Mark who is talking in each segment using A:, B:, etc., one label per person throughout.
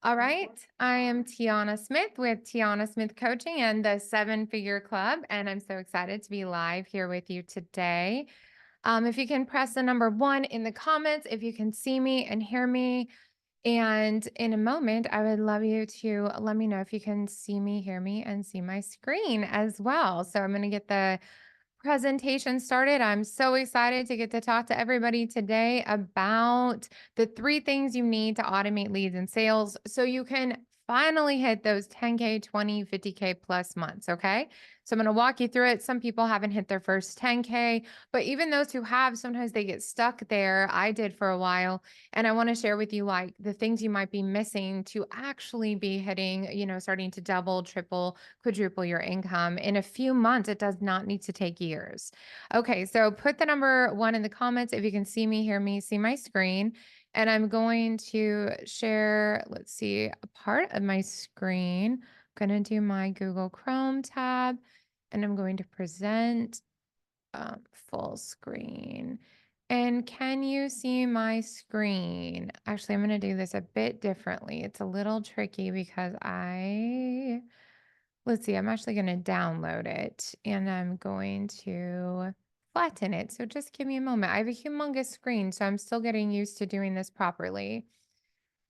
A: All right. I am Tiana Smith with Tiana Smith Coaching and the Seven Figure Club, and I'm so excited to be live here with you today. If you can press the number one in the comments, if you can see me and hear me. And in a moment, I would love you to let me know if you can see me, hear me, and see my screen as well. So I'm going to get the presentation started. I'm so excited to get to talk to everybody today about the three things you need to automate leads and sales so you can finally hit those 10K, 20, 50K plus months. Okay. So I'm going to walk you through it. Some people haven't hit their first 10K, but even those who have, sometimes they get stuck there. I did for a while. And I want to share with you like the things you might be missing to actually be hitting, starting to double, triple, quadruple your income in a few months. It does not need to take years. Okay, so put the number one in the comments if you can see me, hear me, see my screen. And I'm going to share, let's see, a part of my screen. I'm going to do my Google Chrome tab and I'm going to present full screen. And can you see my screen? Actually, I'm going to do this a bit differently. It's a little tricky because let's see, I'm actually going to download it and I'm going to flatten it. So just give me a moment. I have a humongous screen, so I'm still getting used to doing this properly.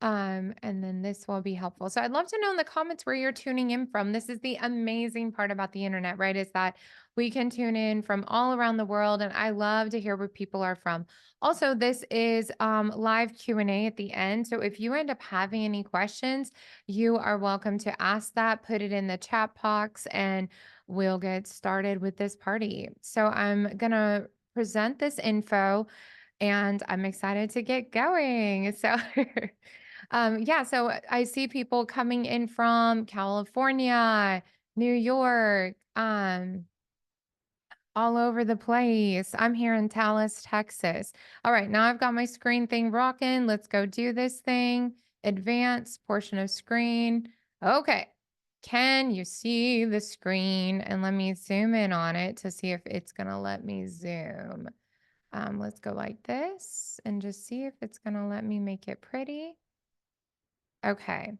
A: And then this will be helpful. So I'd love to know in the comments where you're tuning in from. This is the amazing part about the internet, right? Is that we can tune in from all around the world, and I love to hear where people are from. Also, this is live Q&A at the end. So if you end up having any questions, you are welcome to ask that, put it in the chat box, and we'll get started with this party. So I'm gonna present this info and I'm excited to get going. So yeah, so I see people coming in from California, New York, all over the place. I'm here in Dallas, Texas. All right, now I've got my screen thing rocking. Let's go do this thing. Advanced portion of screen. Okay. Can you see the screen? And let me zoom in on it to see if it's going to let me zoom. Let's go like this and just see if it's going to let me make it pretty. Okay.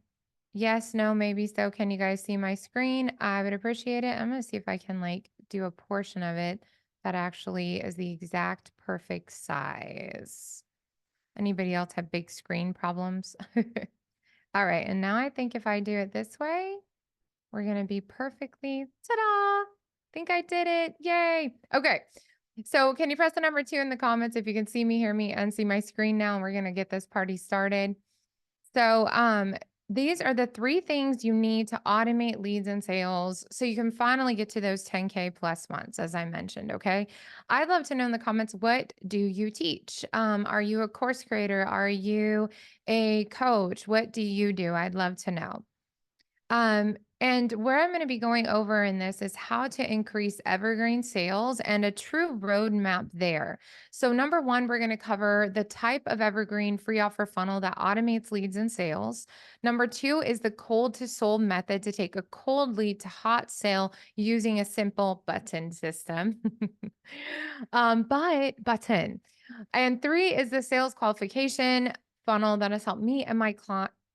A: Yes, no, maybe so. Can you guys see my screen? I would appreciate it. I'm going to see if I can like do a portion of it that actually is the exact perfect size. Anybody else have big screen problems? All right. And now I think if I do it this way, we're going to be perfectly, ta-da! Think I did it. Yay. Okay. So can you press the number 2 in the comments if you can see me, hear me, and see my screen now? And we're going to get this party started. So, these are the three things you need to automate leads and sales so you can finally get to those 10K plus months, as I mentioned. Okay. I'd love to know in the comments, what do you teach? Are you a course creator? Are you a coach? What do you do? I'd love to know. And where I'm going to be going over in this is how to increase evergreen sales and a true roadmap there. So, number one, we're going to cover the type of evergreen free offer funnel that automates leads and sales. Number two is the cold to sold method to take a cold lead to hot sale using a simple button system. But button. And three is the sales qualification funnel that has helped me and my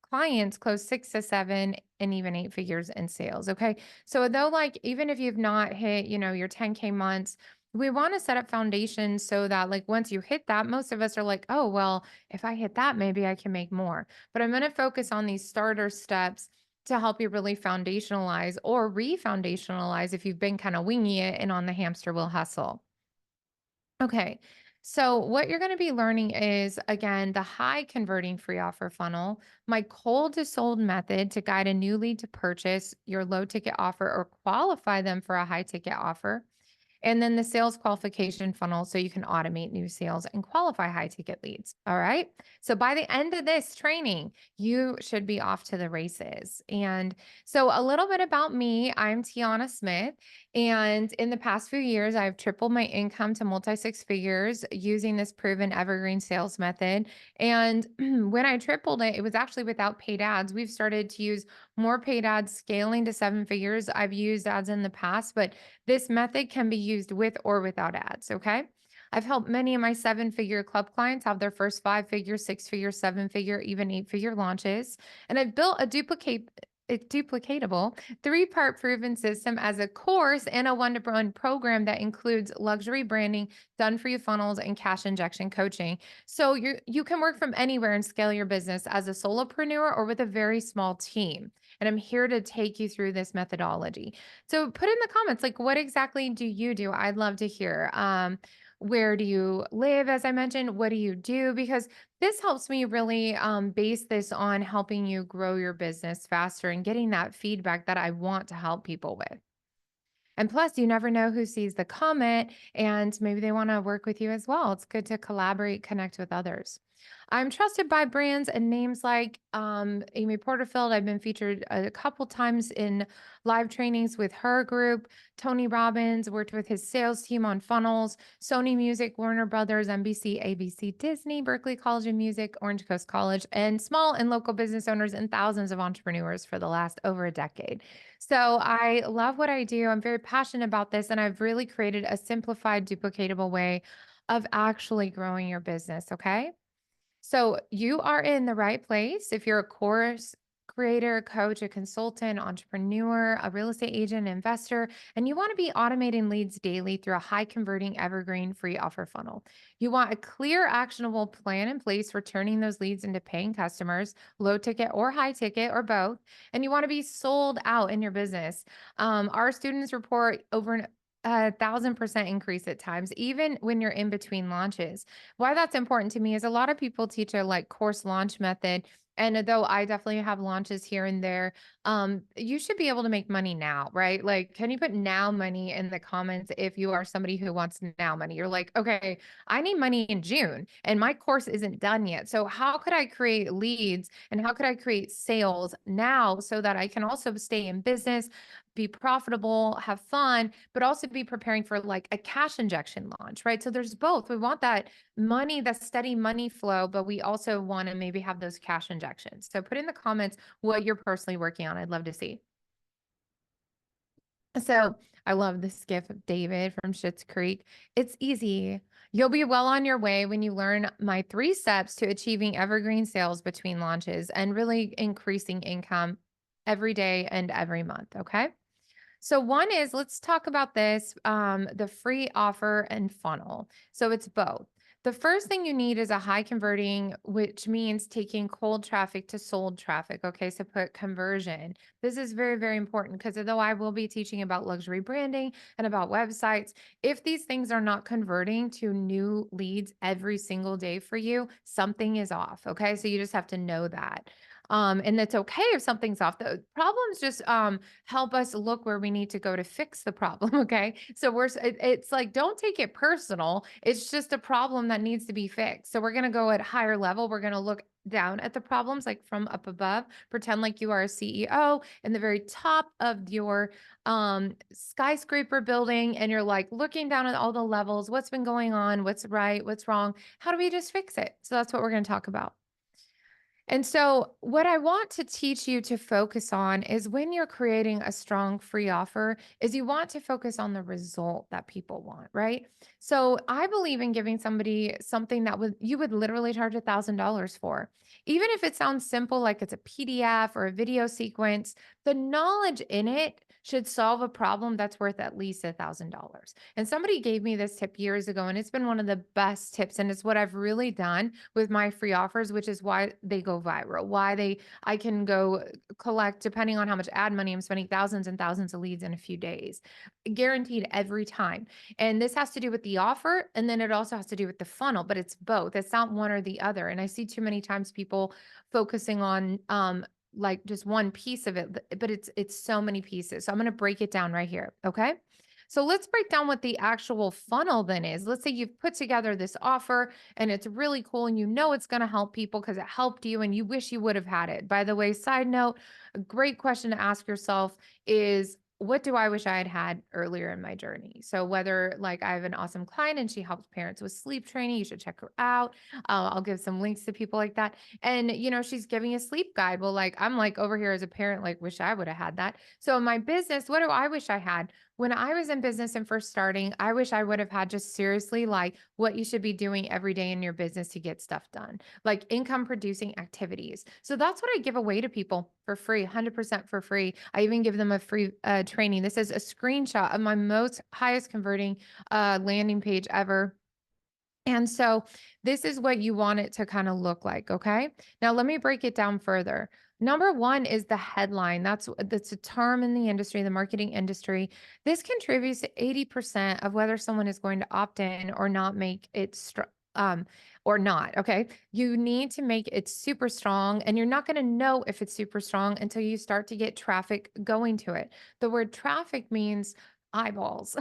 A: clients close 6 to 7 and even 8 figures in sales. Okay. So though, like, even if you've not hit, your 10K months, we want to set up foundations so that like once you hit that, most of us are like, oh, well, if I hit that, maybe I can make more. But I'm going to focus on these starter steps to help you really foundationalize or re-foundationalize if you've been kind of winging it and on the hamster wheel hustle. Okay. So what you're going to be learning is, again, the high converting free offer funnel, my cold to sold method to guide a new lead to purchase your low ticket offer or qualify them for a high ticket offer. And then the sales qualification funnel so you can automate new sales and qualify high ticket leads. All right. So by the end of this training, you should be off to the races. And so a little bit about me, I'm Tiana Smith. And in the past few years, I've tripled my income to multi six figures using this proven evergreen sales method. And when I tripled it, it was actually without paid ads. We've started to use more paid ads, scaling to 7 figures. I've used ads in the past, but this method can be used with or without ads. Okay. I've helped many of my 7-figure club clients have their first 5-figure, 6-figure, 7-figure, even 8-figure launches. And I've built a duplicatable 3-part proven system as a course and a one-to-one program that includes luxury branding, done for you funnels, and cash injection coaching. So you can work from anywhere and scale your business as a solopreneur or with a very small team. And I'm here to take you through this methodology. So put in the comments, like, what exactly do you do? I'd love to hear. Where do you live? As I mentioned, what do you do? Because this helps me really base this on helping you grow your business faster and getting that feedback that I want to help people with. And plus, you never know who sees the comment and maybe they want to work with you as well. It's good to collaborate, connect with others. I'm trusted by brands and names like Amy Porterfield. I've been featured a couple times in live trainings with her group. Tony Robbins worked with his sales team on funnels. Sony Music, Warner Brothers, NBC, ABC, Disney, Berklee College of Music, Orange Coast College, and small and local business owners and thousands of entrepreneurs for the last over a decade. So I love what I do. I'm very passionate about this, and I've really created a simplified, duplicatable way of actually growing your business. Okay. So you are in the right place. If you're a course creator, coach, a consultant, entrepreneur, a real estate agent, investor, and you want to be automating leads daily through a high converting evergreen free offer funnel. You want a clear, actionable plan in place for turning those leads into paying customers, low ticket or high ticket or both. And you want to be sold out in your business. Our students report over 1,000% increase at times, even when you're in between launches. Why that's important to me is a lot of people teach a like course launch method. And though I definitely have launches here and there, you should be able to make money now, right? Like, can you put now money in the comments if you are somebody who wants now money? You're like, okay, I need money in June and my course isn't done yet. So, how could I create leads and how could I create sales now so that I can also stay in business, be profitable, have fun, but also be preparing for like a cash injection launch, right? So, there's both. We want that money, that steady money flow, but we also want to maybe have those cash injections. So put in the comments what you're personally working on. I'd love to see. So I love this gif of David from Schitt's Creek. It's easy. You'll be well on your way when you learn my 3 steps to achieving evergreen sales between launches and really increasing income every day and every month. Okay. So one is, let's talk about this, the free offer and funnel. So it's both. The first thing you need is a high converting, which means taking cold traffic to sold traffic. Okay. So put conversion. This is very, very important because although I will be teaching about luxury branding and about websites, if these things are not converting to new leads every single day for you, something is off. Okay. So you just have to know that. And that's okay if something's off. The problems just help us look where we need to go to fix the problem. Okay. So it's like, don't take it personal. It's just a problem that needs to be fixed. So we're going to go at higher level. We're going to look down at the problems like from up above, pretend like you are a CEO in the very top of your skyscraper building. And you're like looking down at all the levels, what's been going on, what's right, what's wrong. How do we just fix it? So that's what we're going to talk about. And so, what I want to teach you to focus on is when you're creating a strong free offer, is you want to focus on the result that people want, right? So, I believe in giving somebody something that you would literally charge $1,000 for. Even if it sounds simple, like it's a PDF or a video sequence, the knowledge in it should solve a problem that's worth at least $1,000. And somebody gave me this tip years ago, and it's been one of the best tips. And it's what I've really done with my free offers, which is why they go viral, I can go collect, depending on how much ad money I'm spending, thousands and thousands of leads in a few days, guaranteed every time. And this has to do with the offer. And then it also has to do with the funnel, but it's both. It's not one or the other. And I see too many times people focusing on, like just one piece of it, but it's so many pieces. So I'm going to break it down right here. Okay. So let's break down what the actual funnel then is. Let's say you've put together this offer and it's really cool and you know it's going to help people because it helped you and you wish you would have had it. By the way, side note, a great question to ask yourself is, what do I wish I had had earlier in my journey? So whether like I have an awesome client and she helps parents with sleep training, you should check her out. I'll give some links to people like that. And she's giving a sleep guide. Well, like I'm like over here as a parent, like wish I would have had that. So in my business, what do I wish I had? When I was in business and first starting, I wish I would have had just seriously like what you should be doing every day in your business to get stuff done, like income producing activities. So that's what I give away to people for free, 100% for free. I even give them a free training. This is a screenshot of my most highest converting landing page ever. And so this is what you want it to kind of look like, okay? Now let me break it down further. Number 1 is the headline. That's a term in the industry, the marketing industry. This contributes to 80% of whether someone is going to opt in or not make it um or not, okay? You need to make it super strong, and you're not going to know if it's super strong until you start to get traffic going to it. The word traffic means eyeballs.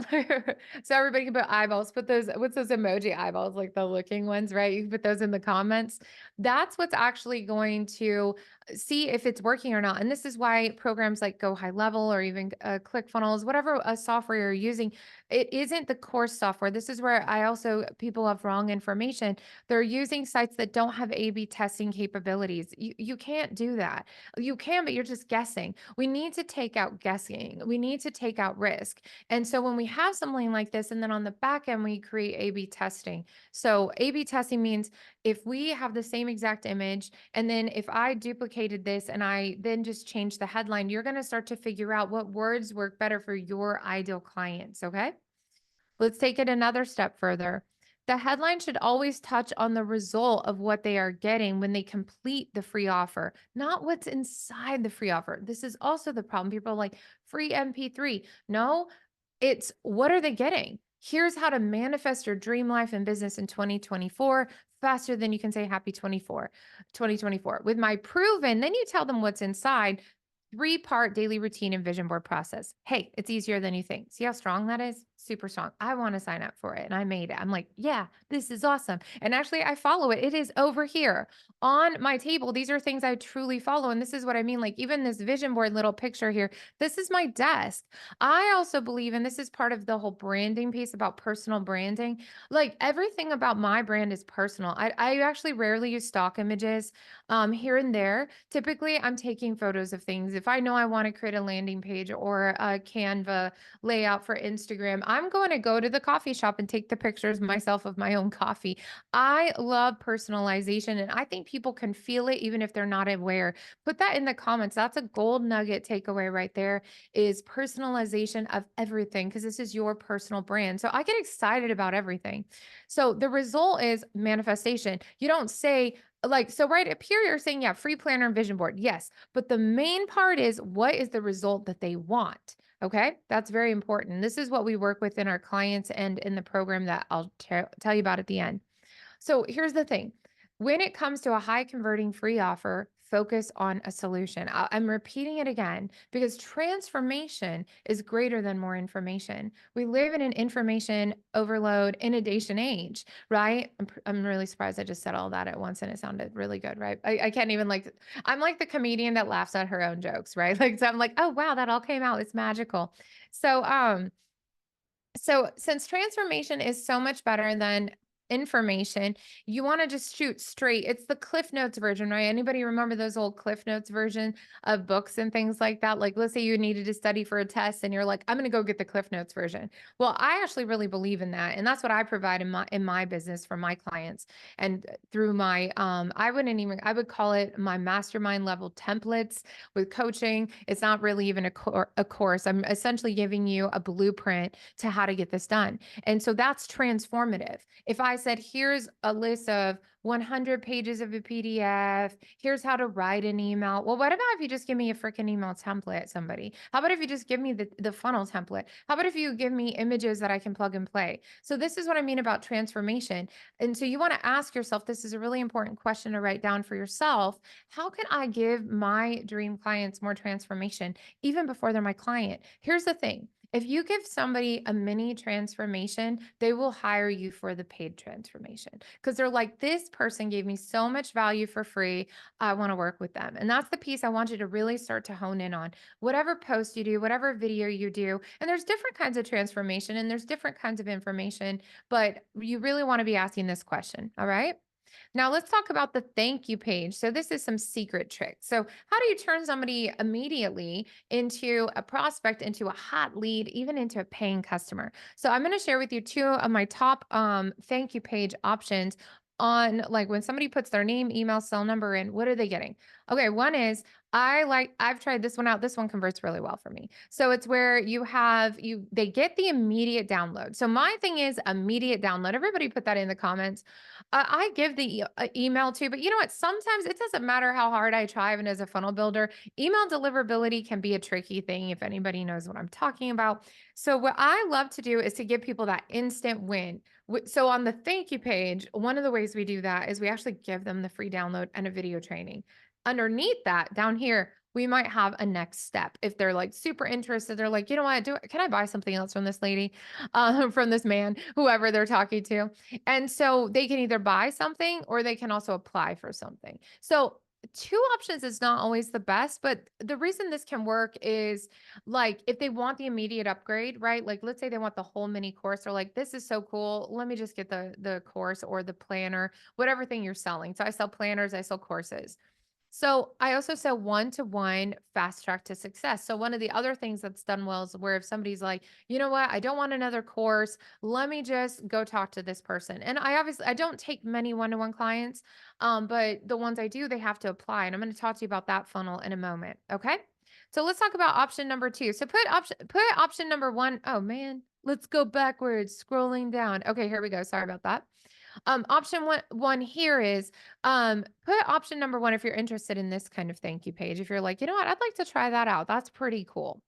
A: So everybody can put eyeballs, put those, what's those emoji eyeballs, like the looking ones, right? You can put those in the comments. That's what's actually going to see if it's working or not. And this is why programs like Go High Level or even ClickFunnels, whatever software you're using, it isn't the course software. This is where I also, people have wrong information. They're using sites that don't have A/B testing capabilities. You can't do that. You can, but you're just guessing. We need to take out guessing. We need to take out risk. And so when we have something like this, and then on the back end, we create A/B testing. So A/B testing means if we have the same exact image, and then if I duplicated this and I then just change the headline, you're going to start to figure out what words work better for your ideal clients. Okay. Let's take it another step further. The headline should always touch on the result of what they are getting when they complete the free offer, not what's inside the free offer. This is also the problem. People are like, free MP3. No, it's what are they getting? Here's how to manifest your dream life and business in 2024 faster than you can say happy 2024. With my proven, then you tell them what's inside. 3-part daily routine and vision board process. Hey, it's easier than you think. See how strong that is? Super strong. I want to sign up for it. And I made it. I'm like, yeah, this is awesome. And actually, I follow it. It is over here on my table. These are things I truly follow. And this is what I mean. Like, even this vision board little picture here, this is my desk. I also believe, and this is part of the whole branding piece about personal branding, like everything about my brand is personal. I actually rarely use stock images here and there. Typically, I'm taking photos of things. If I know I want to create a landing page or a Canva layout for Instagram, I'm going to go to the coffee shop and take the pictures myself of my own coffee. I love personalization, and I think people can feel it even if they're not aware. Put that in the comments. That's a gold nugget takeaway right there, is personalization of everything, because this is your personal brand. So I get excited about everything. So the result is manifestation. You don't say, like, so right up here, you're saying, yeah, free planner and vision board. Yes. But the main part is, what is the result that they want? Okay. That's very important. This is what we work with in our clients and in the program that I'll tell you about at the end. So here's the thing. When it comes to a high converting free offer, focus on a solution. I'm repeating it again because transformation is greater than more information. We live in an information overload, inundation age, right? I'm really surprised I just said all that at once and it sounded really good, right? I can't even like, I'm like the comedian that laughs at her own jokes, right? Like, so I'm like, oh, wow, that all came out. It's magical. So since transformation is so much better than information, you want to just shoot straight. It's the Cliff Notes version, right? Anybody remember those old Cliff Notes version of books and things like that? Like, let's say you needed to study for a test and you're like, I'm going to go get the Cliff Notes version. Well, I actually really believe in that. And that's what I provide in my business for my clients. And through my I would call it my mastermind level templates with coaching. It's not really even a course. I'm essentially giving you a blueprint to how to get this done. And so that's transformative. If I said, here's a list of 100 pages of a PDF, here's how to write an email. Well, what about if you just give me a freaking email template, somebody? How about if you just give me the funnel template? How about if you give me images that I can plug and play? So this is what I mean about transformation. And so you want to ask yourself, this is a really important question to write down for yourself. How can I give my dream clients more transformation even before they're my client? Here's the thing. If you give somebody a mini transformation, they will hire you for the paid transformation because they're like, this person gave me so much value for free. I want to work with them. And that's the piece I want you to really start to hone in on. Whatever post you do, whatever video you do, and there's different kinds of transformation and there's different kinds of information, but you really want to be asking this question. All right. Now let's talk about the thank you page. So this is some secret tricks. So how do you turn somebody immediately into a prospect, into a hot lead, even into a paying customer? So I'm going to share with you two of my top thank you page options on like when somebody puts their name, email, cell number in, what are they getting? Okay, one is I've tried this one out. This one converts really well for me. So it's where they get the immediate download. So my thing is immediate download. Everybody put that in the comments. I give the email too, but you know what? Sometimes it doesn't matter how hard I try, even as a funnel builder, email deliverability can be a tricky thing if anybody knows what I'm talking about. So what I love to do is to give people that instant win. So on the thank you page, one of the ways we do that is we actually give them the free download and a video training. Underneath that, down here, we might have a next step. If they're like super interested, they're like, you know what, can I buy something else from this lady, from this man, whoever they're talking to? And so they can either buy something or they can also apply for something. So two options is not always the best, but the reason this can work is like if they want the immediate upgrade, right? Like let's say they want the whole mini course, or like this is so cool, let me just get the course or the planner, whatever thing you're selling. So I sell planners, I sell courses. So I also sell one-to-one fast track to success. So one of the other things that's done well is where if somebody's like, you know what, I don't want another course, let me just go talk to this person. And I don't take many one-to-one clients, but the ones I do, they have to apply. And I'm going to talk to you about that funnel in a moment. Okay. So let's talk about option number two. So put option number one. Oh man, let's go backwards, scrolling down. Okay, here we go. Sorry about that. Option one here is put option number one if you're interested in this kind of thank you page. If you're like, you know what, I'd like to try that out. That's pretty cool.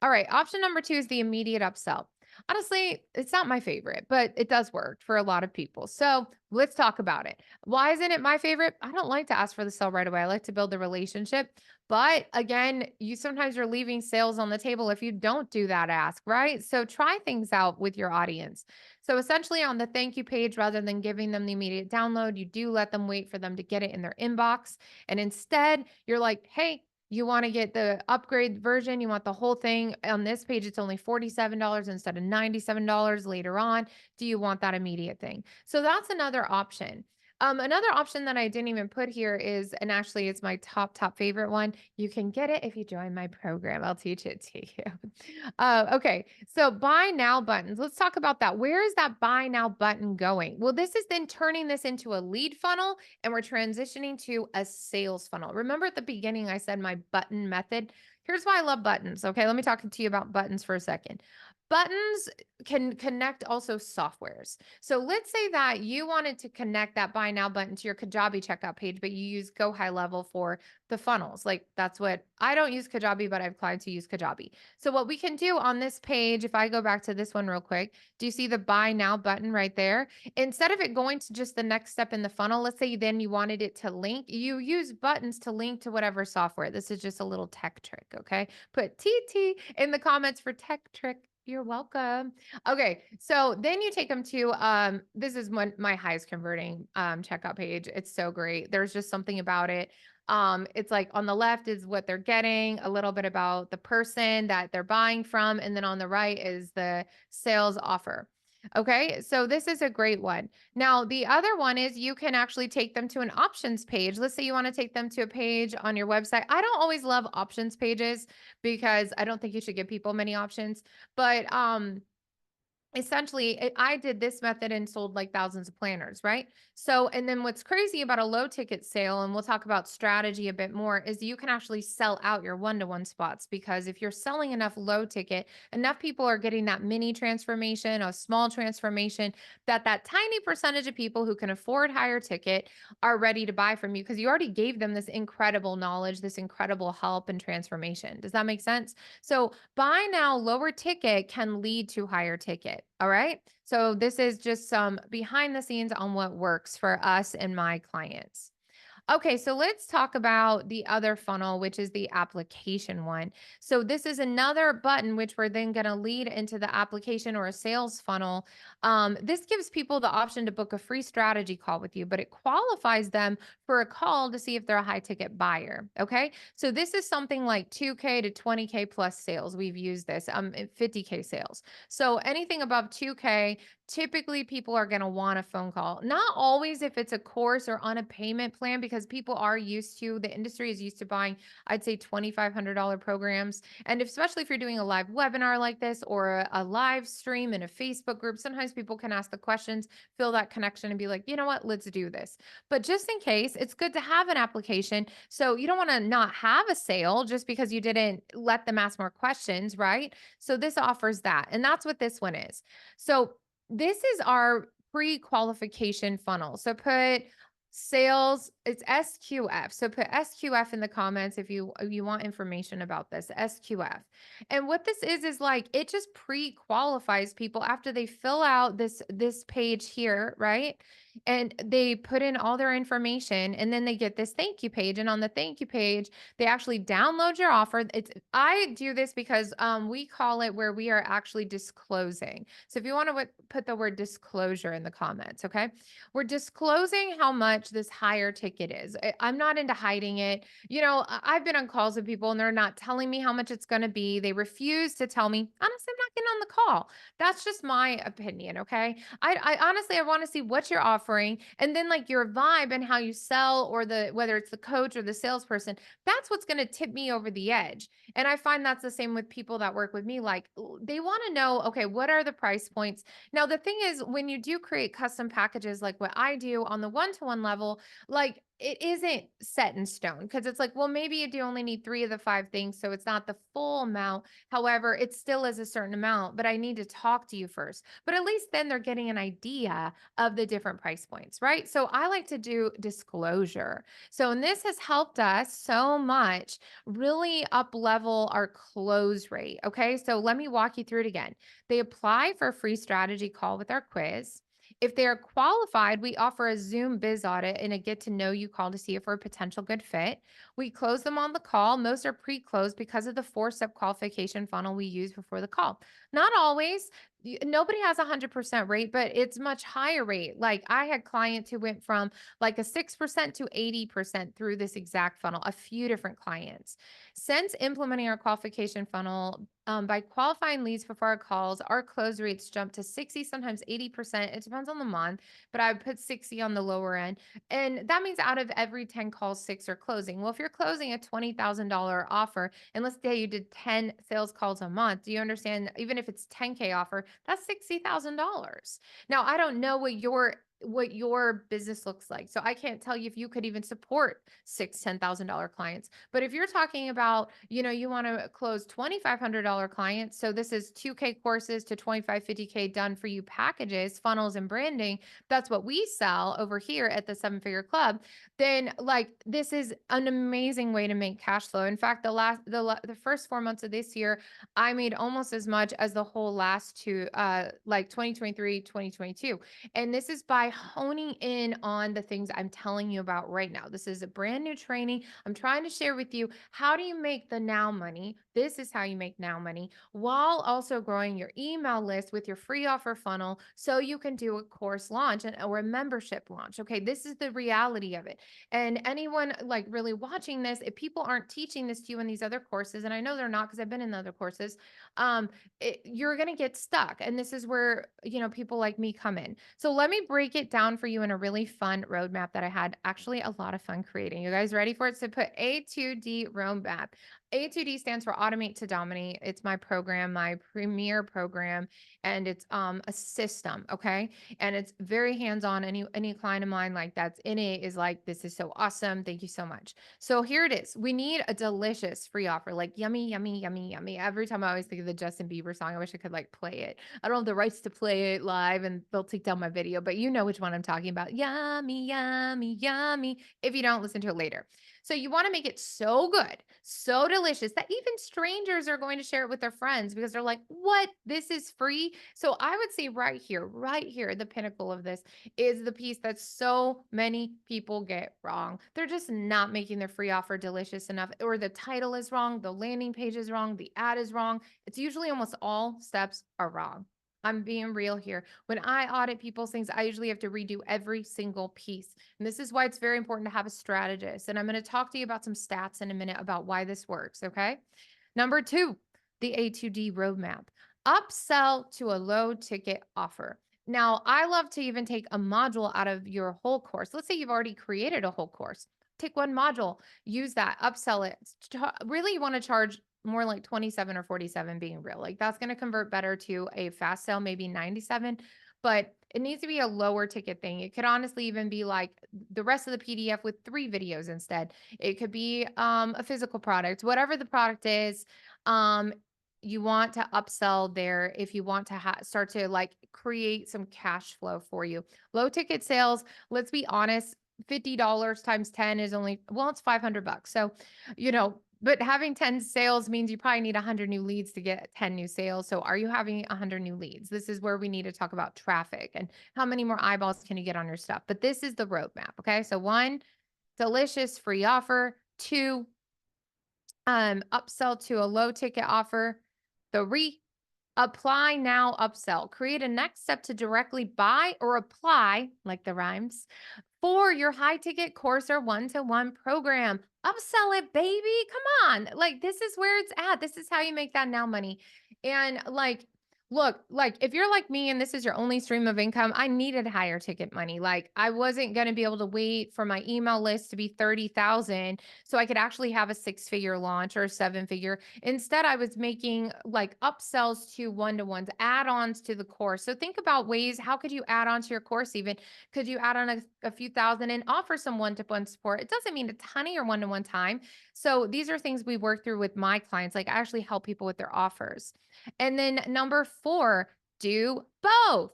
A: All right. Option number two is the immediate upsell. Honestly, it's not my favorite, but it does work for a lot of people. So let's talk about it. Why isn't it my favorite? I don't like to ask for the sell right away. I like to build the relationship. But again, sometimes you're leaving sales on the table if you don't do that ask, right? So try things out with your audience. So essentially on the thank you page, rather than giving them the immediate download, you do let them wait for them to get it in their inbox. And instead, you're like, hey, you want to get the upgrade version, you want the whole thing. On this page, it's only $47 instead of $97 later on. Do you want that immediate thing? So that's another option. Another option that I didn't even put here is, and actually it's my top favorite one. You can get it if you join my program. I'll teach it to you. Okay. So buy now buttons. Let's talk about that. Where is that buy now button going? Well, this is then turning this into a lead funnel, and we're transitioning to a sales funnel. Remember at the beginning, I said my button method. Here's why I love buttons. Okay. Let me talk to you about buttons for a second. Buttons can connect also softwares. So let's say that you wanted to connect that buy now button to your Kajabi checkout page, but you use Go High Level for the funnels. Like that's what I don't use Kajabi, but I have clients who use Kajabi. So what we can do on this page, if I go back to this one real quick, do you see the buy now button right there? Instead of it going to just the next step in the funnel, let's say then you wanted it to link, you use buttons to link to whatever software. This is just a little tech trick. Okay. Put TT in the comments for tech trick. You're welcome. Okay, so then you take them to this is my highest converting checkout page. It's so great. There's just something about it. It's like on the left is what they're getting, a little bit about the person that they're buying from, and then on the right is the sales offer. Okay, so this is a great one. Now, the other one is you can actually take them to an options page. Let's say you want to take them to a page on your website. I don't always love options pages because I don't think you should give people many options, but essentially I did this method and sold like thousands of planners, right? So, and then what's crazy about a low ticket sale, and we'll talk about strategy a bit more, is you can actually sell out your one-to-one spots, because if you're selling enough low ticket, enough people are getting that mini transformation, a small transformation, that tiny percentage of people who can afford higher ticket are ready to buy from you because you already gave them this incredible knowledge, this incredible help and transformation. Does that make sense? So buy now, lower ticket can lead to higher ticket. All right. So this is just some behind the scenes on what works for us and my clients. Okay, so let's talk about the other funnel, which is the application one. So this is another button which we're then going to lead into the application or a sales funnel. This gives people the option to book a free strategy call with you, but it qualifies them for a call to see if they're a high ticket buyer. Okay, so this is something like 2K to 20K plus sales. We've used this, 50K sales. So anything above 2K typically people are going to want a phone call. Not always if it's a course or on a payment plan, because people are used to, the industry is used to buying, I'd say $2,500 programs. And especially if you're doing a live webinar like this or a live stream in a Facebook group, sometimes people can ask the questions, feel that connection and be like, you know what, let's do this. But just in case, it's good to have an application. So you don't want to not have a sale just because you didn't let them ask more questions, right? So this offers that. And that's what this one is. So this is our pre-qualification funnel. So put sales, it's SQF. So put SQF in the comments if you want information about this, SQF. And what this is like it just pre-qualifies people after they fill out this page here, right? And they put in all their information and then they get this thank you page, and on the thank you page they actually download your offer. It's I do this because we call it where we are actually disclosing. So if you want to put the word disclosure in the comments, okay? We're disclosing how much this higher ticket is. I'm not into hiding it. You know, I've been on calls with people and they're not telling me how much it's going to be. They refuse to tell me. Honestly, I'm not getting on the call. That's just my opinion, okay? I honestly I want to see what you're offering, and then like your vibe and how you sell, or the whether it's the coach or the salesperson, that's what's going to tip me over the edge. And I find that's the same with people that work with me. Like they want to know, okay, what are the price points? Now, the thing is, when you do create custom packages like what I do on the one-to-one level, like it isn't set in stone, because it's like, well, maybe you do only need 3 of the 5 things. So it's not the full amount. However, it still is a certain amount, but I need to talk to you first. But at least then they're getting an idea of the different price points, right? So I like to do disclosure. So, and this has helped us so much really up level our close rate. Okay. So let me walk you through it again. They apply for a free strategy call with our quiz. If they are qualified, we offer a Zoom biz audit and a get to know you call to see if we're a potential good fit. We close them on the call. Most are pre closed because of the 4 step qualification funnel we use before the call. Not always. Nobody has a 100% rate, but it's much higher rate. Like I had clients who went from like a 6% to 80% through this exact funnel, a few different clients. Since implementing our qualification funnel, by qualifying leads before our calls, our close rates jump to 60, sometimes 80%. It depends on the month, but I would put 60 on the lower end. And that means out of every 10 calls, 6 are closing. Well, if you're closing a $20,000 offer, and let's say you did 10 sales calls a month, do you understand? Even if it's 10K offer, that's $60,000. Now, I don't know what your business looks like. So I can't tell you if you could even support six, $10,000 clients. But if you're talking about, you want to close $2,500 clients, so this is 2K courses to 25, 50K done for you packages, funnels, and branding. That's what we sell over here at the 7 Figure Club. Then like this is an amazing way to make cash flow. In fact, the first 4 months of this year, I made almost as much as the whole last two, like 2023, 2022. And this is by honing in on the things I'm telling you about right now. This is a brand new training. I'm trying to share with you, how do you make the now money? This is how you make now money while also growing your email list with your free offer funnel, so you can do a course launch or a membership launch. Okay, this is the reality of it. And anyone like really watching this, if people aren't teaching this to you in these other courses, and I know they're not because I've been in the other courses, you're going to get stuck. And this is where, people like me come in. So let me break it down for you in a really fun roadmap that I had actually a lot of fun creating. You guys ready for it? So put A2D roadmap. A2D stands for Automate to Dominate. It's my program, my premier program, and it's a system, okay? And it's very hands-on. Any client of mine like that's in it is like, this is so awesome. Thank you so much. So here it is. We need a delicious free offer, like yummy, yummy, yummy, yummy. Every time I always think of the Justin Bieber song. I wish I could like play it. I don't have the rights to play it live and they'll take down my video, but you know which one I'm talking about. Yummy, yummy, yummy. If you don't, listen to it later. So you want to make it so good, so delicious that even strangers are going to share it with their friends because they're like, what? This is free. So I would say right here, the pinnacle of this is the piece that so many people get wrong. They're just not making their free offer delicious enough, or the title is wrong, the landing page is wrong, the ad is wrong. It's usually almost all steps are wrong. I'm being real here. When I audit people's things, I usually have to redo every single piece. And this is why it's very important to have a strategist. And I'm going to talk to you about some stats in a minute about why this works. Okay. Number 2, the A2D roadmap. Upsell to a low ticket offer. Now, I love to even take a module out of your whole course. Let's say you've already created a whole course. Take one module, use that, upsell it. Really, you want to charge more like 27 or 47 being real. Like that's going to convert better to a fast sale, maybe 97, but it needs to be a lower ticket thing. It could honestly even be like the rest of the PDF with 3 videos instead. It could be a physical product, whatever the product is. Um, you want to upsell there if you want to start to like create some cash flow for you. Low ticket sales, let's be honest, $50 times 10 is only, well, it's 500 bucks. So, but having 10 sales means you probably need 100 new leads to get 10 new sales. So, are you having 100 new leads? This is where we need to talk about traffic and how many more eyeballs can you get on your stuff. But this is the roadmap. Okay. So, one, delicious free offer. Two, upsell to a low ticket offer. Three, apply now upsell. Create a next step to directly buy or apply, like the rhymes, for your high ticket course or one-to-one program. Upsell it, baby. Come on. Like this is where it's at. This is how you make that now money. And like, look, like if you're like me and this is your only stream of income, I needed higher ticket money. Like I wasn't going to be able to wait for my email list to be 30,000 so I could actually have a 6-figure launch or a 7-figure. Instead, I was making like upsells to one-to-ones, add-ons to the course. So think about ways, how could you add on to your course even? Could you add on a few thousand and offer some one-to-one support? It doesn't mean a ton of your one-to-one time. So these are things we work through with my clients. Like I actually help people with their offers. And then number 4, do both.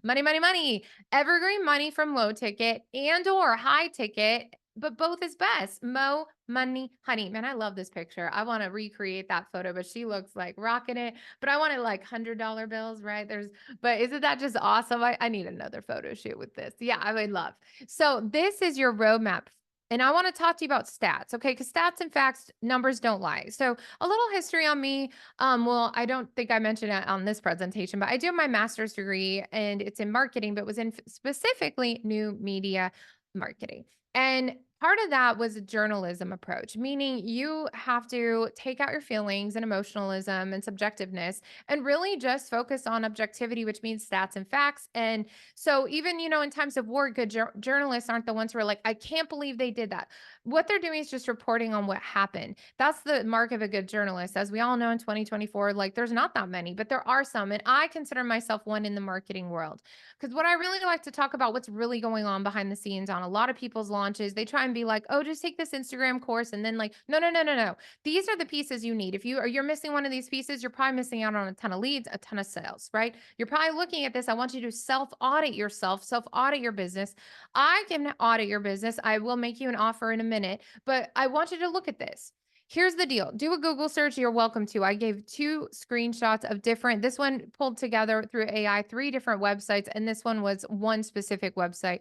A: Money, money, money. Evergreen money from low ticket and or high ticket, but both is best. Mo money, honey. Man, I love this picture. I want to recreate that photo, but she looks like rocking it. But I wanted like $100 bills, right? But isn't that just awesome? I need another photo shoot with this. Yeah, I would love. So this is your roadmap. And I want to talk to you about stats, okay? Because stats and facts, numbers don't lie. So a little history on me. Well, I don't think I mentioned it on this presentation, but I do have my master's degree and it's in marketing, but was in specifically new media marketing. And part of that was a journalism approach, meaning you have to take out your feelings and emotionalism and subjectiveness and really just focus on objectivity, which means stats and facts. And so, even, in times of war, good journalists aren't the ones who are like, I can't believe they did that. What they're doing is just reporting on what happened. That's the mark of a good journalist. As we all know in 2024, like there's not that many, but there are some. And I consider myself one in the marketing world. Because what I really like to talk about, what's really going on behind the scenes on a lot of people's launches, they try and be like, oh, just take this Instagram course. And then like, no, no, no, no, no. These are the pieces you need. If you're missing one of these pieces, you're probably missing out on a ton of leads, a ton of sales, right? You're probably looking at this. I want you to self-audit yourself, self-audit your business. I can audit your business. I will make you an offer in a minute, but I want you to look at this. Here's the deal. Do a Google search. You're welcome to. I gave 2 screenshots of this one pulled together through AI, 3 different websites, and this one was one specific website.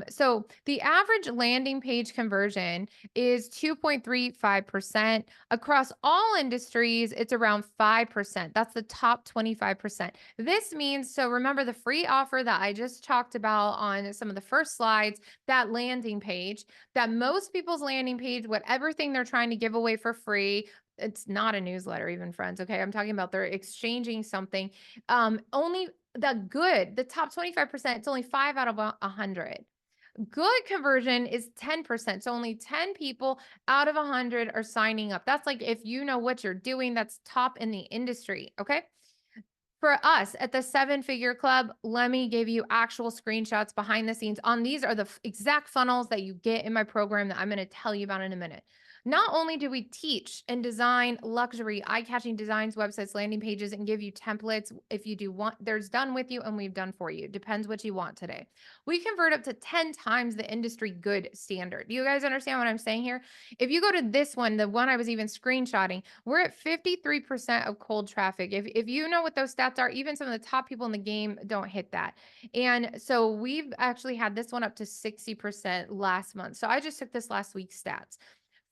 A: So the average landing page conversion is 2.35%. Across all industries, it's around 5%. That's the top 25%. This means, so remember the free offer that I just talked about on some of the first slides, that landing page, that most people's landing page, what everything they're trying to give away for free, it's not a newsletter even, friends. Okay. I'm talking about they're exchanging something. Only the top 25%, it's only 5 out of 100. Good conversion is 10%. So only 10 people out of 100 are signing up. That's like if you know what you're doing, that's top in the industry. Okay. For us at the 7-figure club, let me give you actual screenshots behind the scenes on these are the exact funnels that you get in my program that I'm going to tell you about in a minute. Not only do we teach and design luxury, eye-catching designs, websites, landing pages, and give you templates if you do want, there's done with you and we've done for you. Depends what you want today. We convert up to 10 times the industry good standard. Do you guys understand what I'm saying here? If you go to this one, the one I was even screenshotting, we're at 53% of cold traffic. If you know what those stats are, even some of the top people in the game don't hit that. And so we've actually had this one up to 60% last month. So I just took this last week's stats.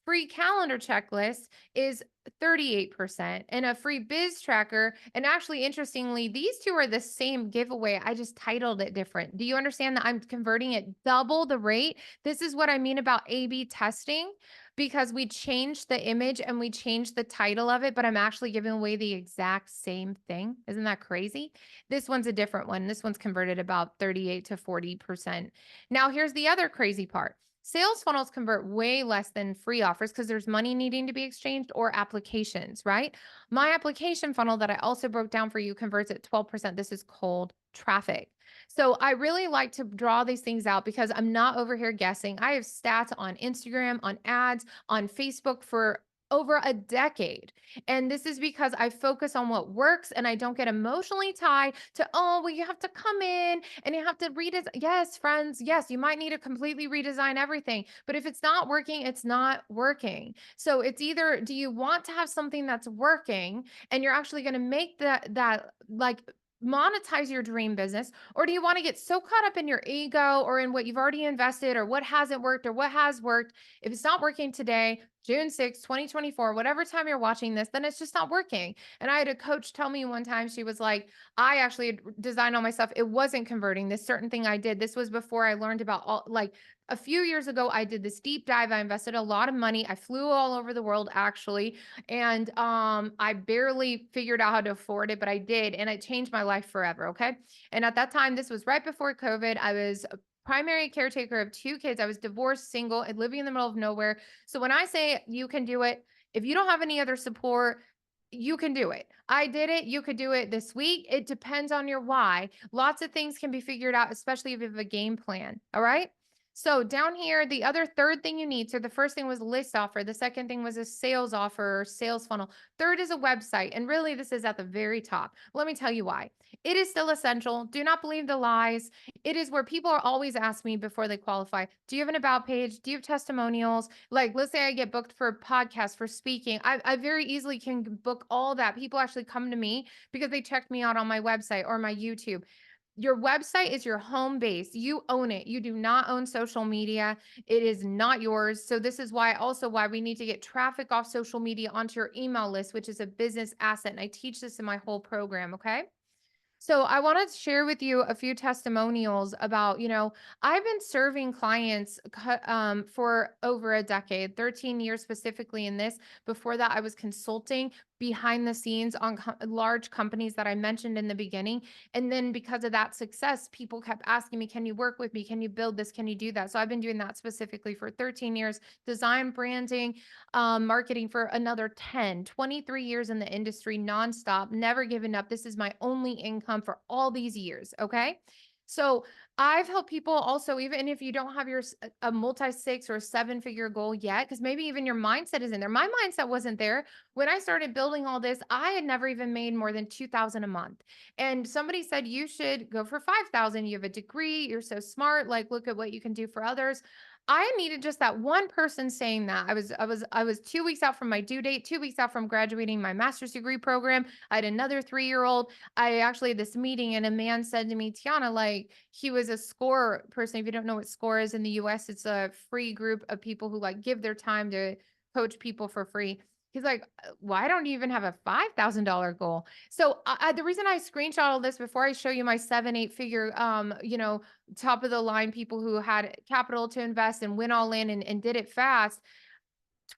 A: Free calendar checklist is 38% and a free biz tracker. And actually, interestingly, these two are the same giveaway. I just titled it different. Do you understand that I'm converting it double the rate? This is what I mean about A/B testing. because we changed the image and we changed the title of it, but I'm actually giving away the exact same thing. Isn't that crazy? This one's a different one. This one's converted about 38 to 40%. Now, here's the other crazy part. Sales funnels convert way less than free offers because there's money needing to be exchanged or applications, right? My application funnel that I also broke down for you converts at 12%. This is cold traffic. So I really like to draw these things out because I'm not over here guessing. I have stats on Instagram, on ads, on Facebook for over a decade. And this is because I focus on what works and I don't get emotionally tied to, oh, well, you have to come in and you have to redesign. Yes, friends, yes, you might need to completely redesign everything. But if it's not working, it's not working. So it's either do you want to have something that's working and you're actually going to make that like monetize your dream business, or do you want to get so caught up in your ego or in what you've already invested or what hasn't worked or what has worked? If it's not working today, June 6th, 2024, whatever time you're watching this, then it's just not working. And I had a coach tell me one time, she was like, I actually had designed all my stuff. It wasn't converting this certain thing I did. This was before I learned about all, like a few years ago, I did this deep dive. I invested a lot of money. I flew all over the world actually. And I barely figured out how to afford it, but I did. And it changed my life forever. Okay. And at that time, this was right before COVID. I was a primary caretaker of two kids. I was divorced, single, and living in the middle of nowhere. So when I say you can do it, if you don't have any other support, you can do it. I did it. You could do it this week. It depends on your why. Lots of things can be figured out, especially if you have a game plan. All right. So down here, the other third thing you need. So the first thing was list offer. The second thing was a sales offer or sales funnel. Third is a website. And really, this is at the very top. Let me tell you why. It is still essential. Do not believe the lies. It is where people are always asking me before they qualify, do you have an about page? Do you have testimonials? Like, let's say I get booked for podcasts, for speaking. I very easily can book all that. People actually come to me because they checked me out on my website or my YouTube. Your website is your home base. You own it. You do not own social media. It is not yours. So this is why we need to get traffic off social media onto your email list, which is a business asset. And I teach this in my whole program. Okay. So I want to share with you a few testimonials about, I've been serving clients for over a decade, 13 years specifically in this. Before that, I was consulting behind the scenes on large companies that I mentioned in the beginning. And then because of that success, people kept asking me, can you work with me? Can you build this? Can you do that? So I've been doing that specifically for 13 years, design, branding, marketing for another 10, 23 years in the industry, nonstop, never given up. This is my only income for all these years. Okay. So I've helped people also, even if you don't have a multi six or a seven figure goal yet, because maybe even your mindset isn't there. My mindset wasn't there when I started building all this. I had never even made more than 2,000 a month. And somebody said, you should go for 5,000. You have a degree. You're so smart. Like, look at what you can do for others. I needed just that one person saying that. I was 2 weeks out from my due date, 2 weeks out from graduating my master's degree program. I had another 3-year-old. I actually had this meeting and a man said to me, Tiana, like he was a SCORE person. If you don't know what SCORE is in the US, it's a free group of people who like give their time to coach people for free. He's like, why don't you even have a $5,000 goal? So the reason I screenshot all this before I show you my 7, 8 figure, top of the line people who had capital to invest and went all in and did it fast.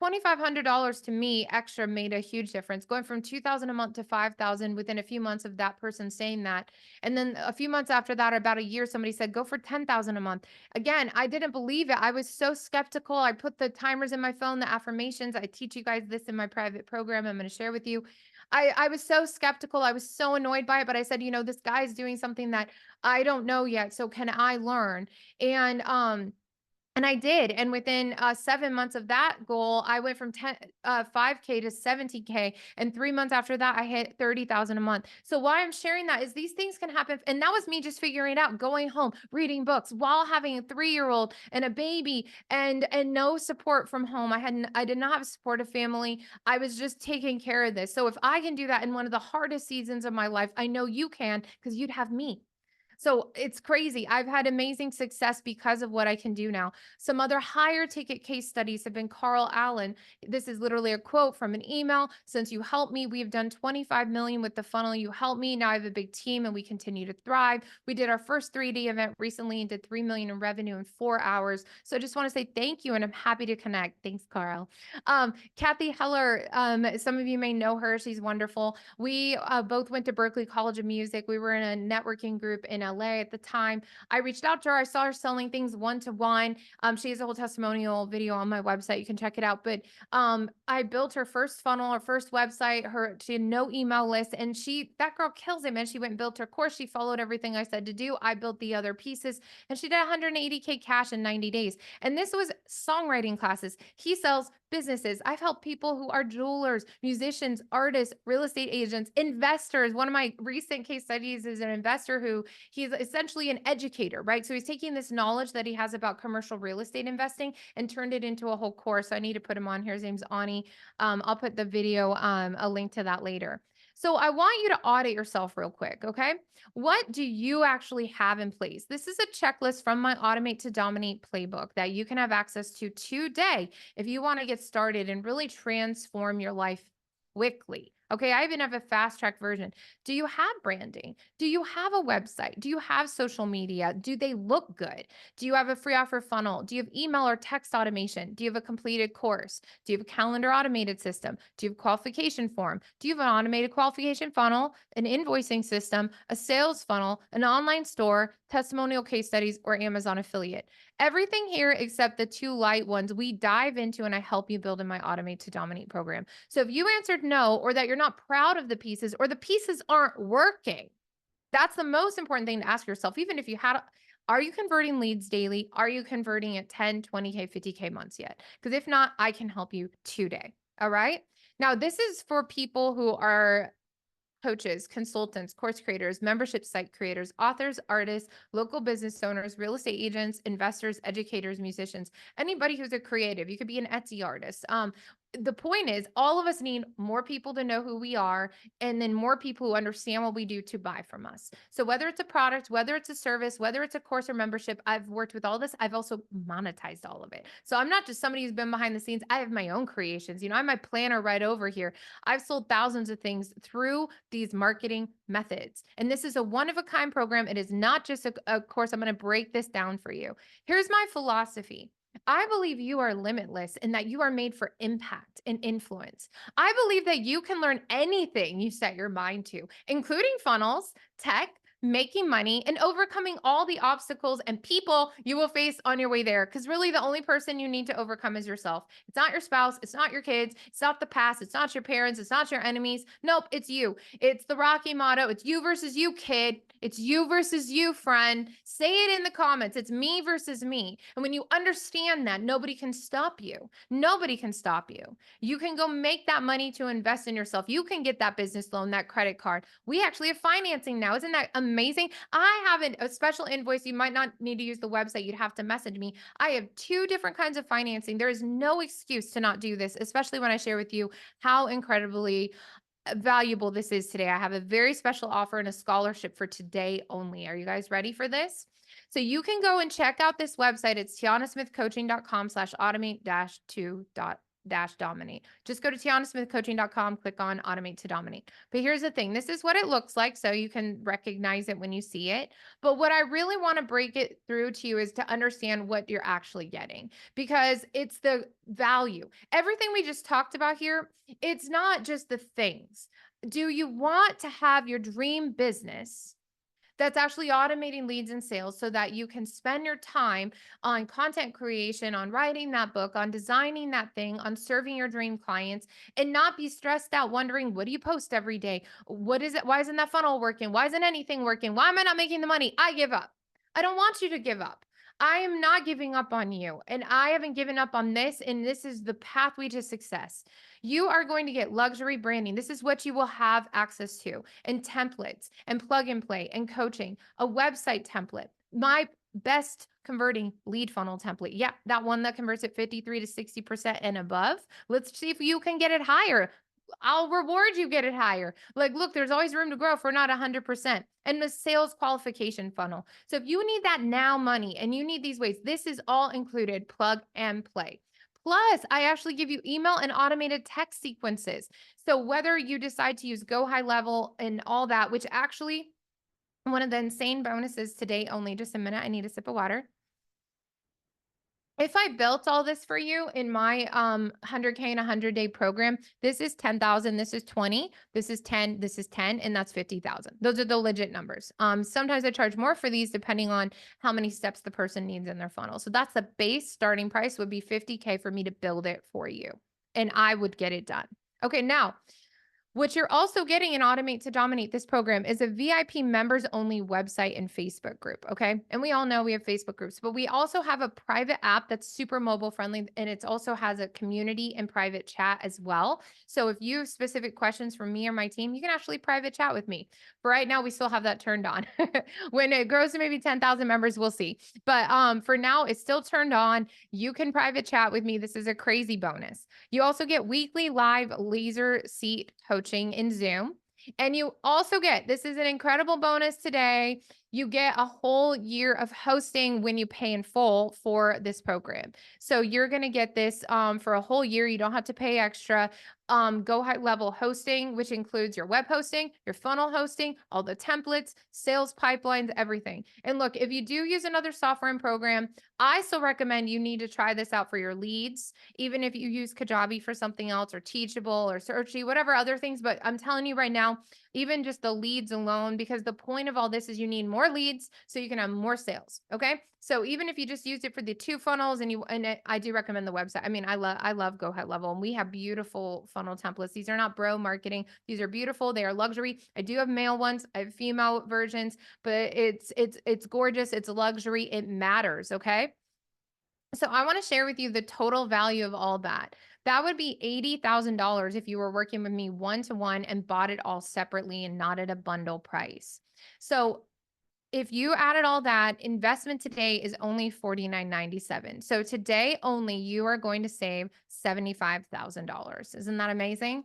A: $2,500 to me extra made a huge difference, going from 2,000 a month to 5,000 within a few months of that person saying that. And then a few months after that, or about a year, somebody said, go for 10,000 a month. Again, I didn't believe it. I was so skeptical. I put the timers in my phone, the affirmations. I teach you guys this in my private program. I'm going to share with you. I was so skeptical. I was so annoyed by it, but I said, this guy's doing something that I don't know yet. So can I learn? And I did. And within 7 months of that goal, I went from 5K to 70K. And 3 months after that, I hit 30,000 a month. So why I'm sharing that is these things can happen. And that was me just figuring it out, going home, reading books while having a 3-year-old and a baby and no support from home. I did not have a supportive family. I was just taking care of this. So if I can do that in one of the hardest seasons of my life, I know you can because you'd have me. So it's crazy. I've had amazing success because of what I can do now. Some other higher ticket case studies have been Carl Allen. This is literally a quote from an email. Since you helped me, we've done 25 million with the funnel you helped me. Now I have a big team and we continue to thrive. We did our first 3D event recently and did 3 million in revenue in 4 hours. So I just want to say thank you and I'm happy to connect. Thanks, Carl. Kathy Heller, some of you may know her. She's wonderful. We both went to Berklee College of Music. We were in a networking group in LA at the time. I reached out to her. I saw her selling things one-to-one. She has a whole testimonial video on my website. You can check it out. But I built her first funnel, her first website. She had no email list, and that girl kills it, man. She went and built her course. She followed everything I said to do. I built the other pieces, and she did 180K cash in 90 days. And this was songwriting classes. He sells businesses. I've helped people who are jewelers, musicians, artists, real estate agents, investors. One of my recent case studies is an investor who he's essentially an educator, right? So he's taking this knowledge that he has about commercial real estate investing and turned it into a whole course. So I need to put him on here. His name's Ani. I'll put the video, a link to that later. So I want you to audit yourself real quick, okay? What do you actually have in place? This is a checklist from my Automate to Dominate playbook that you can have access to today if you want to get started and really transform your life quickly. Okay, I even have a fast track version. Do you have branding? Do you have a website? Do you have social media? Do they look good? Do you have a free offer funnel? Do you have email or text automation? Do you have a completed course? Do you have a calendar automated system? Do you have a qualification form? Do you have an automated qualification funnel, an invoicing system, a sales funnel, an online store, testimonial case studies, or Amazon affiliate? Everything here except the two light ones we dive into and I help you build in my Automate to Dominate program. So if you answered no, or that you're not proud of the pieces, or the pieces aren't working, that's the most important thing to ask yourself. Even if you are you converting leads daily? Are you converting at 10, 20K, 50K months yet? Because if not, I can help you today. All right. Now, this is for people who are coaches, consultants, course creators, membership site creators, authors, artists, local business owners, real estate agents, investors, educators, musicians, anybody who's a creative. You could be an Etsy artist. The point is, all of us need more people to know who we are, and then more people who understand what we do to buy from us. So whether it's a product, whether it's a service, whether it's a course or membership, I've worked with all this. I've also monetized all of it. So I'm not just somebody who's been behind the scenes. I have my own creations. You know, I'm my planner right over here. I've sold thousands of things through these marketing methods. And this is a one-of-a-kind program. It is not just a course. I'm going to break this down for you. Here's my philosophy. I believe you are limitless and that you are made for impact and influence. I believe that you can learn anything you set your mind to, including funnels, tech, making money, and overcoming all the obstacles and people you will face on your way there. Because really, the only person you need to overcome is yourself. It's not your spouse. It's not your kids. It's not the past. It's not your parents. It's not your enemies. Nope, it's you. It's the Rocky motto. It's you versus you, kid. It's you versus you, friend. Say it in the comments. It's me versus me. And when you understand that, nobody can stop you. Nobody can stop you. You can go make that money to invest in yourself. You can get that business loan, that credit card. We actually have financing now. Isn't that amazing? I have a special invoice. You might not need to use the website. You'd have to message me. I have 2 different kinds of financing. There is no excuse to not do this, especially when I share with you how incredibly valuable this is today. I have a very special offer and a scholarship for today only. Are you guys ready for this? So you can go and check out this website. It's tianasmithcoaching.com/automate-2. Dominate. Just go to tianasmithcoaching.com, click on automate to dominate. But here's the thing. This is what it looks like. So you can recognize it when you see it. But what I really want to break it through to you is to understand what you're actually getting, because it's the value. Everything we just talked about here, it's not just the things. Do you want to have your dream business that's actually automating leads and sales so that you can spend your time on content creation, on writing that book, on designing that thing, on serving your dream clients, and not be stressed out wondering, what do you post every day? What is it? Why isn't that funnel working? Why isn't anything working? Why am I not making the money? I give up. I don't want you to give up. I am not giving up on you, and I haven't given up on this, and this is the pathway to success. You are going to get luxury branding. This is what you will have access to, and templates and plug and play and coaching, a website template, my best converting lead funnel template. Yeah, that one that converts at 53 to 60% and above. Let's see if you can get it higher. I'll reward you, get it higher. Like, look, there's always room to grow if we're not 100%. And the sales qualification funnel. So if you need that now money and you need these ways, this is all included, plug and play. Plus, I actually give you email and automated text sequences. So whether you decide to use Go High Level and all that, which actually one of the insane bonuses today only, just a minute, I need a sip of water. If I built all this for you in my 100K and 100-day program, this is 10,000, this is 20, this is 10, this is 10, and that's 50,000. Those are the legit numbers. Sometimes I charge more for these depending on how many steps the person needs in their funnel. So that's the base starting price would be 50K for me to build it for you, and I would get it done. Okay, now what you're also getting in Automate to Dominate this program is a VIP members only website and Facebook group. Okay. And we all know we have Facebook groups, but we also have a private app that's super mobile friendly. And it also has a community and private chat as well. So if you have specific questions from me or my team, you can actually private chat with me. For right now, we still have that turned on. When it grows to maybe 10,000 members, we'll see. But for now, it's still turned on. You can private chat with me. This is a crazy bonus. You also get weekly live laser seat coaching in Zoom. And you also get, this is an incredible bonus today. You get a whole year of hosting when you pay in full for this program. So you're going to get this for a whole year. You don't have to pay extra. Go High Level hosting, which includes your web hosting, your funnel hosting, all the templates, sales pipelines, everything. And look, if you do use another software and program, I still recommend you need to try this out for your leads, even if you use Kajabi for something else or Teachable or Searchy, whatever other things. But I'm telling you right now, even just the leads alone, because the point of all this is you need more leads so you can have more sales. Okay. So even if you just used it for the 2 funnels I do recommend the website. I mean, I love Go High Level, and we have beautiful funnel templates. These are not bro marketing. These are beautiful. They are luxury. I do have male ones. I have female versions, but it's gorgeous. It's luxury. It matters. Okay. So I want to share with you the total value of all that. That would be $80,000 if you were working with me one-to-one and bought it all separately and not at a bundle price. So if you added all that, investment today is only $49.97. So today only, you are going to save $75,000. Isn't that amazing?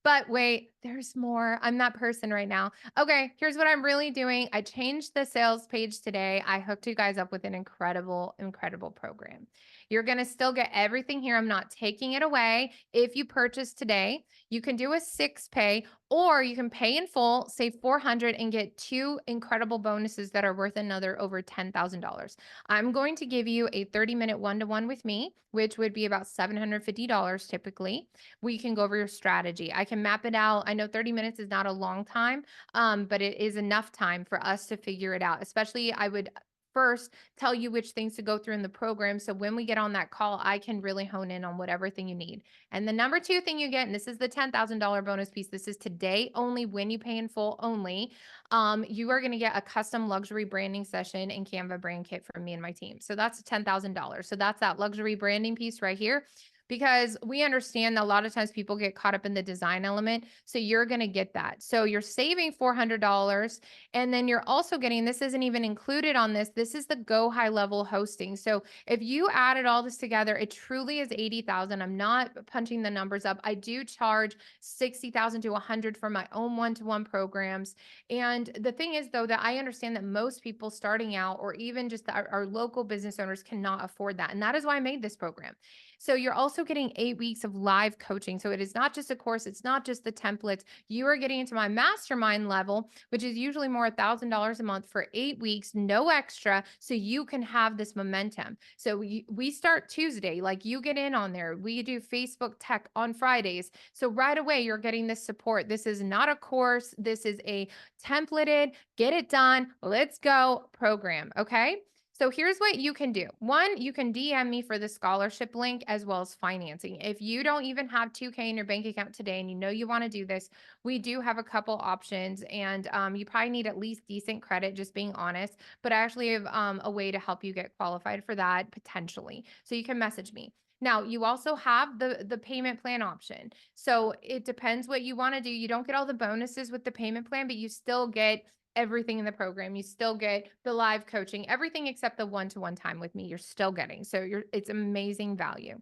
A: But wait, there's more. I'm that person right now. Okay, here's what I'm really doing. I changed the sales page today. I hooked you guys up with an incredible, incredible program. You're going to still get everything here. I'm not taking it away. If you purchase today, you can do a 6 pay, or you can pay in full, save 400 and get 2 incredible bonuses that are worth another over $10,000. I'm going to give you a 30-minute one-to-one with me, which would be about $750 typically. We can go over your strategy. I can map it out. I know 30 minutes is not a long time, but it is enough time for us to figure it out. Especially, I would first tell you which things to go through in the program. So when we get on that call, I can really hone in on whatever thing you need. And the number 2 thing you get, and this is the $10,000 bonus piece. This is today only, when you pay in full only. You are going to get a custom luxury branding session and Canva brand kit from me and my team. So that's $10,000. So that's that luxury branding piece right here, because we understand that a lot of times people get caught up in the design element. So you're going to get that. So you're saving $400. And then you're also getting, this isn't even included on this. This is the Go High Level hosting. So if you added all this together, it truly is 80,000. I'm not punching the numbers up. I do charge 60,000 to 100 for my own one-to-one programs. And the thing is, though, that I understand that most people starting out, or even just our local business owners, cannot afford that. And that is why I made this program. So you're also getting 8 weeks of live coaching. So it is not just a course. It's not just the templates. You are getting into my mastermind level, which is usually more $1,000 a month for 8 weeks, no extra. So you can have this momentum. So we start Tuesday, like you get in on there. We do Facebook tech on Fridays. So right away, you're getting this support. This is not a course. This is a templated, get it done, let's go program. Okay. So here's what you can do. One, you can DM me for the scholarship link as well as financing. If you don't even have 2K in your bank account today and you know you want to do this, we do have a couple options, and you probably need at least decent credit, just being honest, but I actually have a way to help you get qualified for that potentially. So you can message me. Now, you also have the payment plan option. So it depends what you want to do. You don't get all the bonuses with the payment plan, but you still get everything in the program. You still get the live coaching, everything except the one-to-one time with me, you're still getting. So it's amazing value.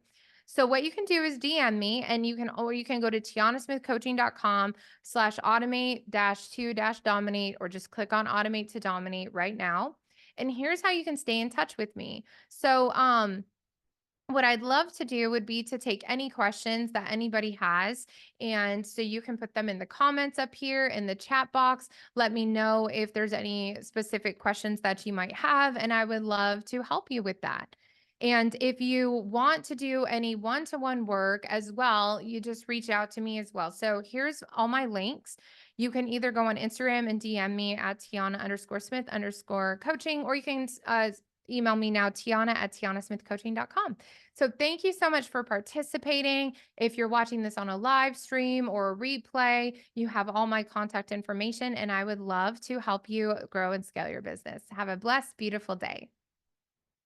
A: So what you can do is DM me, and you can go to tianasmithcoaching.com/automate-to-dominate, or just click on automate to dominate right now. And here's how you can stay in touch with me. So, what I'd love to do would be to take any questions that anybody has. And so you can put them in the comments up here in the chat box. Let me know if there's any specific questions that you might have, and I would love to help you with that. And if you want to do any one-to-one work as well, you just reach out to me as well. So here's all my links. You can either go on Instagram and DM me at Tiana_Smith_coaching, or you can email me now, Tiana@tianasmithcoaching.com. So thank you so much for participating. If you're watching this on a live stream or a replay, you have all my contact information, and I would love to help you grow and scale your business. Have a blessed, beautiful day.